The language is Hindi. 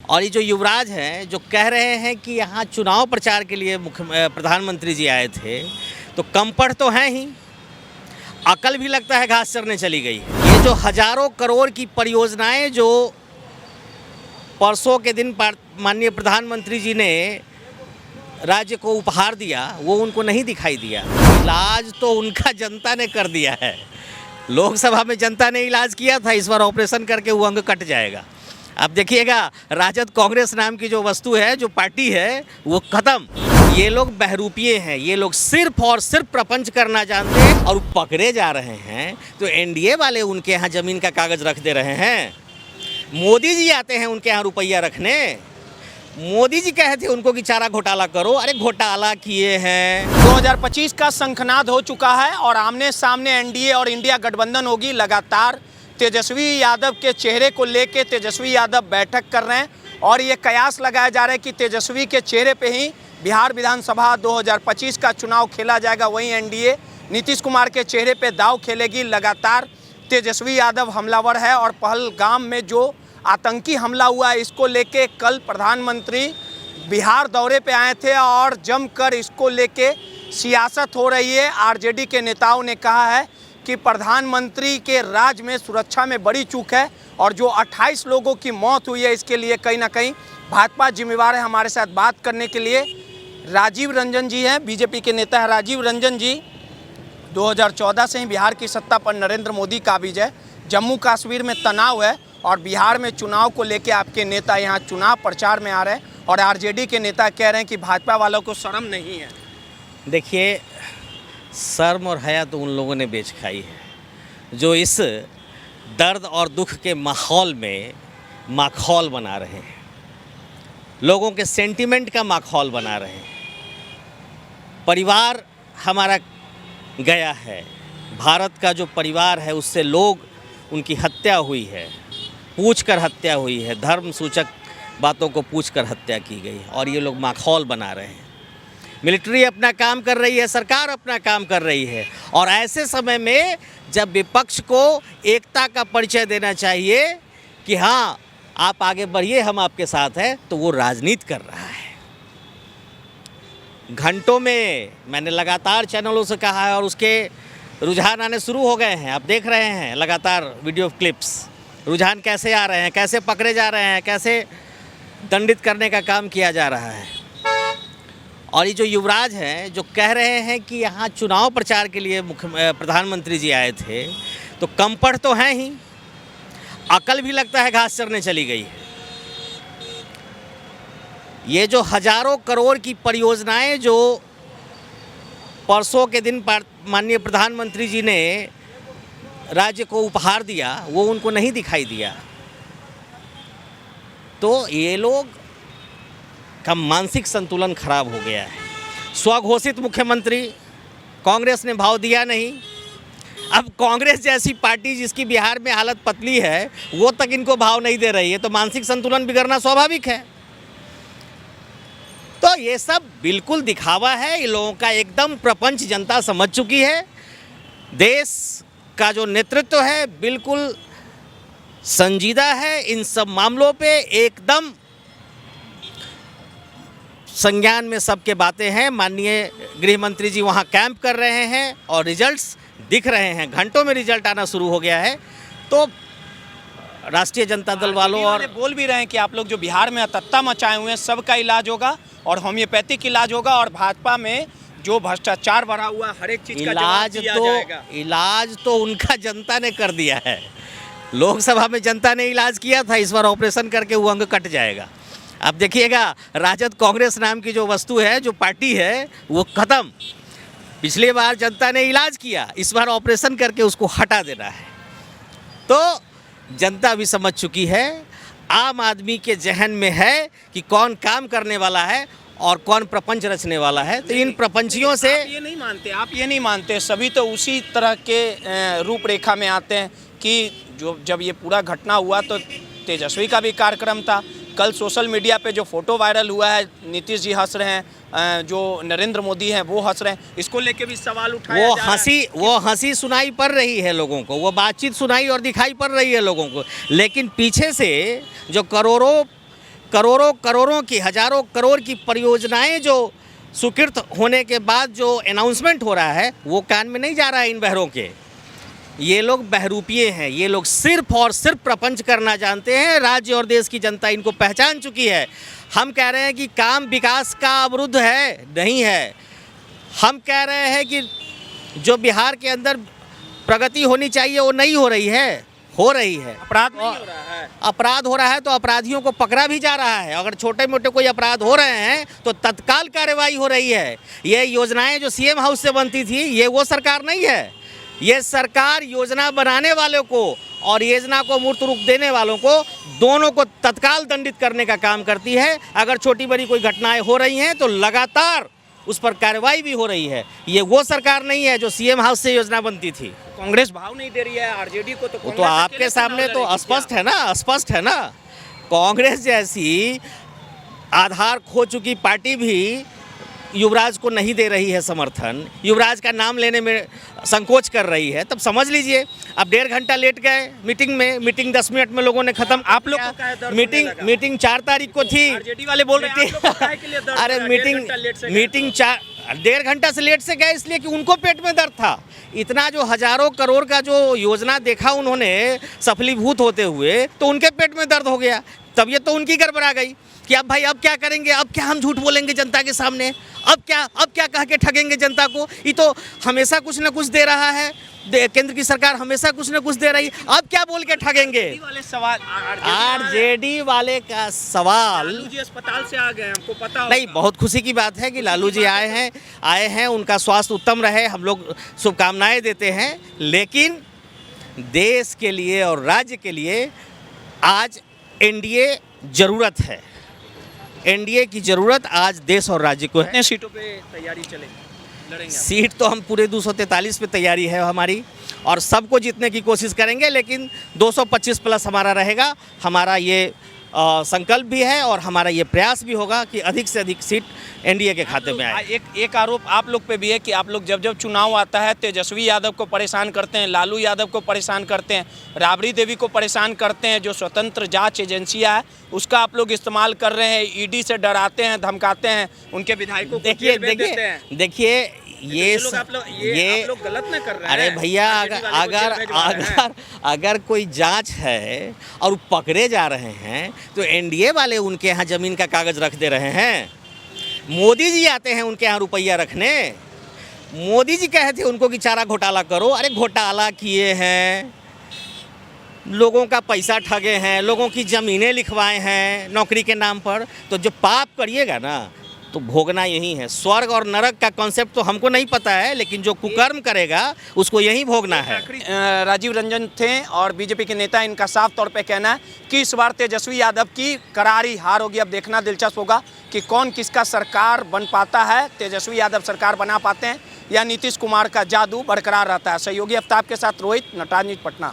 और ये जो युवराज हैं जो कह रहे हैं कि यहाँ चुनाव प्रचार के लिए प्रधानमंत्री जी आए थे, तो कम पढ़ तो हैं ही, अकल भी लगता है घास चरने चली गई। ये जो हजारों करोड़ की परियोजनाएं जो परसों के दिन माननीय प्रधानमंत्री जी ने राज्य को उपहार दिया, वो उनको नहीं दिखाई दिया। इलाज तो उनका जनता ने कर दिया है। लोकसभा में जनता ने इलाज किया था, इस बार ऑपरेशन करके वो अंग कट जाएगा। अब देखिएगा, राजद कांग्रेस नाम की जो वस्तु है, जो पार्टी है, वो खत्म। ये लोग बहरूपिये हैं, ये लोग सिर्फ और सिर्फ प्रपंच करना जानते हैं और पकड़े जा रहे हैं। तो एनडीए वाले उनके यहाँ ज़मीन का कागज़ रख दे रहे हैं। मोदी जी आते हैं उनके यहाँ रुपया रखने। मोदी जी कहे थे उनको कि चारा घोटाला करो, अरे घोटाला किए हैं। 2025 का शंखनाद हो चुका है और आमने सामने एनडीए और इंडिया गठबंधन होगी। लगातार तेजस्वी यादव के चेहरे को लेके तेजस्वी यादव बैठक कर रहे हैं और ये कयास लगाया जा रहा है कि तेजस्वी के चेहरे पे ही बिहार विधानसभा 2025 का चुनाव खेला जाएगा। वहीं एनडीए नीतीश कुमार के चेहरे पे दाव खेलेगी। लगातार तेजस्वी यादव हमलावर है और पहलगाम में जो आतंकी हमला हुआ है, इसको लेके कल प्रधानमंत्री बिहार दौरे पे आए थे और जमकर इसको लेके सियासत हो रही है। आरजेडी के नेताओं ने कहा है कि प्रधानमंत्री के राज में सुरक्षा में बड़ी चूक है और जो 28 लोगों की मौत हुई है, इसके लिए कहीं ना कहीं भाजपा जिम्मेवार है। हमारे साथ बात करने के लिए राजीव रंजन जी हैं, बीजेपी के नेता हैं। राजीव रंजन जी, 2014 से ही बिहार की सत्ता पर नरेंद्र मोदी काबिज है। जम्मू कश्मीर में तनाव है और बिहार में चुनाव को लेकर आपके नेता यहाँ चुनाव प्रचार में आ रहे हैं और आरजेडी के नेता कह रहे हैं कि भाजपा वालों को शर्म नहीं है। देखिए, शर्म और हया तो उन लोगों ने बेच खाई है जो इस दर्द और दुख के माहौल में माखौल बना रहे हैं, लोगों के सेंटिमेंट का माखौल बना रहे हैं। परिवार हमारा गया है, भारत का जो परिवार है उससे लोग, उनकी हत्या हुई है, पूछकर हत्या हुई है, धर्म सूचक बातों को पूछकर हत्या की गई और ये लोग माखौल बना रहे हैं। मिलिट्री अपना काम कर रही है, सरकार अपना काम कर रही है और ऐसे समय में जब विपक्ष को एकता का परिचय देना चाहिए कि हाँ आप आगे बढ़िए, हम आपके साथ हैं, तो वो राजनीति कर रहा है। घंटों में मैंने लगातार चैनलों से कहा है और उसके रुझान आने शुरू हो गए हैं। आप देख रहे हैं लगातार वीडियो क्लिप्स, रुझान कैसे आ रहे हैं, कैसे पकड़े जा रहे हैं, कैसे दंडित करने का काम किया जा रहा है। और ये जो युवराज हैं जो कह रहे हैं कि यहाँ चुनाव प्रचार के लिए प्रधानमंत्री जी आए थे, तो कम पढ़ तो हैं ही, अकल भी लगता है घास चरने चली गई है। ये जो हजारों करोड़ की परियोजनाएं जो परसों के दिन माननीय प्रधानमंत्री जी ने राज्य को उपहार दिया, वो उनको नहीं दिखाई दिया। तो ये लोग का मानसिक संतुलन खराब हो गया है। स्वघोषित मुख्यमंत्री, कांग्रेस ने भाव दिया नहीं। अब कांग्रेस जैसी पार्टी जिसकी बिहार में हालत पतली है, वो तक इनको भाव नहीं दे रही है, तो मानसिक संतुलन बिगड़ना स्वाभाविक है। तो ये सब बिल्कुल दिखावा है। इन लोगों का एकदम प्रपंच जनता समझ चुकी है। देश का जो नेतृत्व है बिल्कुल संजीदा है, इन सब मामलों पे एकदम संज्ञान में सबके बातें हैं। माननीय गृह मंत्री जी वहाँ कैंप कर रहे हैं और रिजल्ट्स दिख रहे हैं, घंटों में रिजल्ट आना शुरू हो गया है। तो राष्ट्रीय जनता दल वालों और बोल भी रहे हैं कि आप लोग जो बिहार में अतत्ता मचाए हुए हैं, सबका इलाज होगा और होम्योपैथिक इलाज होगा और भाजपा में जो भ्रष्टाचार भरा हुआ हर एक चीज का जवाब दिया जाएगा। इलाज तो उनका जनता ने कर दिया है। लोकसभा में जनता ने इलाज किया था, इस बार ऑपरेशन करके वो अंग कट जाएगा। अब देखिएगा, राजद कांग्रेस नाम की जो वस्तु है, जो पार्टी है, वो खत्म। पिछली बार जनता ने इलाज किया, इस बार ऑपरेशन करके उसको हटा देना है। तो जनता भी समझ चुकी है, आम आदमी के जहन में है कि कौन काम करने वाला है और कौन प्रपंच रचने वाला है। तो इन प्रपंचियों से आप ये नहीं मानते, सभी तो उसी तरह के रूपरेखा में आते हैं कि जब ये पूरा घटना हुआ तो तेजस्वी का भी कार्यक्रम था। कल सोशल मीडिया पे जो फोटो वायरल हुआ है, नीतीश जी हंस रहे हैं, जो नरेंद्र मोदी हैं वो हंस रहे हैं, इसको लेके भी सवाल उठाया जा रहा है। वो हंसी सुनाई पड़ रही है लोगों को, वो बातचीत सुनाई और दिखाई पड़ रही है लोगों को, लेकिन पीछे से जो करोड़ों करोड़ों करोड़ों की, हजारों करोड़ की परियोजनाएं जो स्वीकृत होने के बाद जो अनाउंसमेंट हो रहा है वो कान में नहीं जा रहा है इन बहरों के। ये लोग बहरूपिये हैं, ये लोग सिर्फ और सिर्फ प्रपंच करना जानते हैं। राज्य और देश की जनता इनको पहचान चुकी है। हम कह रहे हैं कि काम विकास का अवरुद्ध है, नहीं है। हम कह रहे हैं कि जो बिहार के अंदर प्रगति होनी चाहिए वो नहीं हो रही है, हो रही है। अपराध नहीं हो रहा है। अपराध हो रहा है तो अपराधियों को पकड़ा भी जा रहा है। अगर छोटे मोटे कोई अपराध हो रहे हैं तो तत्काल कार्रवाई हो रही है। ये योजनाएं जो सीएम हाउस से बनती थी, ये वो सरकार नहीं है। ये सरकार योजना बनाने वालों को और योजना को मूर्त रूप देने वालों को, दोनों को तत्काल दंडित करने का काम करती है। अगर छोटी बड़ी कोई घटनाएं हो रही हैं तो लगातार उस पर कार्रवाई भी हो रही है। ये वो सरकार नहीं है जो सीएम हाउस से योजना बनती थी। कांग्रेस भाव नहीं दे रही है आरजेडी को, तो वो तो आपके सामने तो स्पष्ट है ना, स्पष्ट है ना। कांग्रेस जैसी आधार खो चुकी पार्टी भी युवराज को नहीं दे रही है समर्थन, युवराज का नाम लेने में संकोच कर रही है, तब समझ लीजिए। अब 1.5 घंटा लेट गए मीटिंग में, मीटिंग 10 मिनट में लोगों ने खत्म। आप लोग को क्या दर्द होने लगा? मीटिंग 4 तारीख को थी। आरजेडी वाले बोल रहे हैं आप लोग को काहे के लिए दर्द अरे हो रहा है? 1.5 घंटा से लेट से गए इसलिए कि उनको पेट में दर्द था। इतना जो हजारों करोड़ का जो योजना देखा उन्होंने सफलीभूत होते हुए, तो उनके पेट में दर्द हो गया। तबीयत तो उनकी गड़बड़ा गई कि अब भाई अब क्या करेंगे, अब क्या हम झूठ बोलेंगे जनता के सामने, अब क्या कह के ठगेंगे जनता को। ये तो हमेशा कुछ न कुछ दे रहा है, केंद्र की सरकार हमेशा कुछ न कुछ दे रही है, अब क्या बोल के ठगेंगे। आरजेडी वाले का सवाल, लालू जी अस्पताल से आ गए, हमको पता होगा। नहीं, बहुत खुशी की बात है कि लालू जी आए हैं, उनका स्वास्थ्य उत्तम रहे, हम लोग शुभकामनाएं देते हैं। लेकिन देश के लिए और राज्य के लिए आज एनडीए जरूरत है। एनडीए की जरूरत आज देश और राज्य को है। कितने सीटों पे तैयारी लड़ेंगे? सीट तो हम पूरे 243 पे तैयारी है हमारी, और सबको जीतने की कोशिश करेंगे, लेकिन 225 प्लस हमारा रहेगा। हमारा ये संकल्प भी है और हमारा ये प्रयास भी होगा कि अधिक से अधिक सीट एनडीए के खाते में आए। एक आरोप आप लोग पे भी है कि आप लोग जब चुनाव आता है तेजस्वी यादव को परेशान करते हैं, लालू यादव को परेशान करते हैं, राबड़ी देवी को परेशान करते हैं। जो स्वतंत्र जांच एजेंसियां है उसका आप लोग इस्तेमाल कर रहे हैं, ईडी से डराते हैं, धमकाते हैं, उनके विधायकों को जेल भेज देते हैं। देखिए ये आप लोग गलत ना कर रहे हैं। अरे भैया, अगर कोई जांच है और पकड़े जा रहे हैं तो एनडीए वाले उनके यहाँ जमीन का कागज रख दे रहे हैं। मोदी जी आते हैं उनके यहाँ रुपया रखने। मोदी जी कहे थे उनको कि चारा घोटाला करो। अरे घोटाला किए हैं, लोगों का पैसा ठगे हैं, लोगों की ज़मीनें लिखवाए हैं नौकरी के नाम पर। तो जो पाप करिएगा ना तो भोगना यही है। स्वर्ग और नरक का कॉन्सेप्ट तो हमको नहीं पता है, लेकिन जो कुकर्म करेगा उसको यही भोगना है। राजीव रंजन थे और बीजेपी के नेता, इनका साफ तौर पे कहना है कि इस बार तेजस्वी यादव की करारी हार होगी। अब देखना दिलचस्प होगा कि कौन किसका सरकार बन पाता है। तेजस्वी यादव सरकार बना पाते हैं या नीतीश कुमार का जादू बरकरार रहता है। सहयोगी आफ्ताब के साथ रोहित, नटराज न्यूज़, पटना।